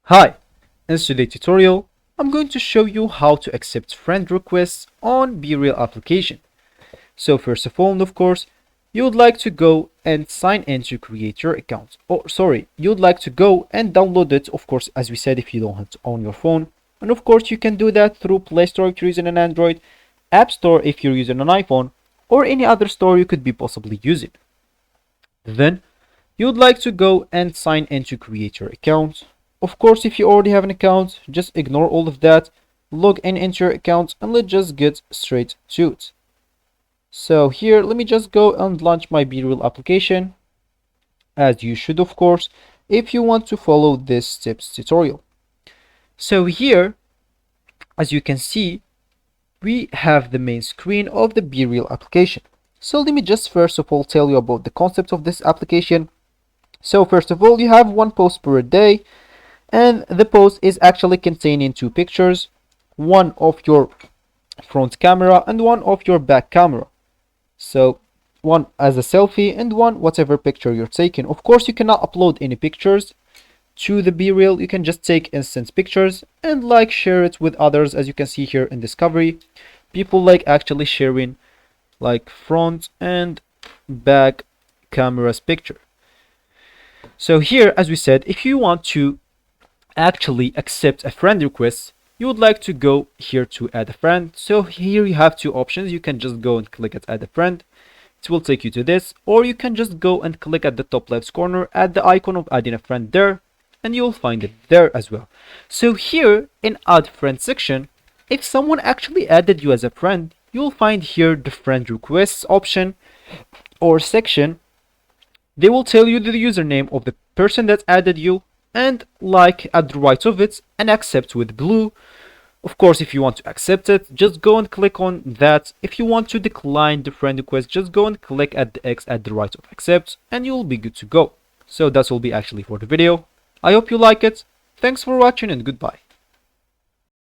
Hi, in today's tutorial, I'm going to show you how to accept friend requests on BeReal application. So first of all, of course, you would like to go and sign in to create your account. You would like to go and download it, of course, as we said, if you don't have to own your phone. And of course, you can do that through Play Store if you're using an Android, App Store if you're using an iPhone, or any other store you could be possibly using. Then, you would like to go and sign in to create your account. Of course, if you already have an account, just ignore all of that, log in into your account, and let's just get straight to it. So here, let me just go and launch my BeReal application, as you should, of course, if you want to follow this steps tutorial. So here, as you can see, we have the main screen of the BeReal application. So let me just first of all tell you about the concept of this application. So first of all, you have one post per day, and the post is actually containing two pictures, one of your front camera and one of your back camera. So one as a selfie and one whatever picture you're taking. Of course, you cannot upload any pictures to the BeReal. You can just take instant pictures and share it with others. As you can see here in discovery, people like actually sharing like front and back cameras picture. So here, as we said, if you want to actually accept a friend request, you would like to go here to add a friend. So here you have two options. You can just go and click at add a friend. It will take you to this, or you can just go and click at the top left corner at the icon of adding a friend there, and you will find it there as well. So here in add friend section, if someone actually added you as a friend, you will find here the friend requests option or section. They will tell you the username of the person that added you, and at the right of it, and accept with blue. Of course, if you want to accept it, just go and click on that. If you want to decline the friend request, just go and click at the X at the right of accept, and you'll be good to go. So that will be actually for the video. I hope you like it. Thanks for watching, and goodbye.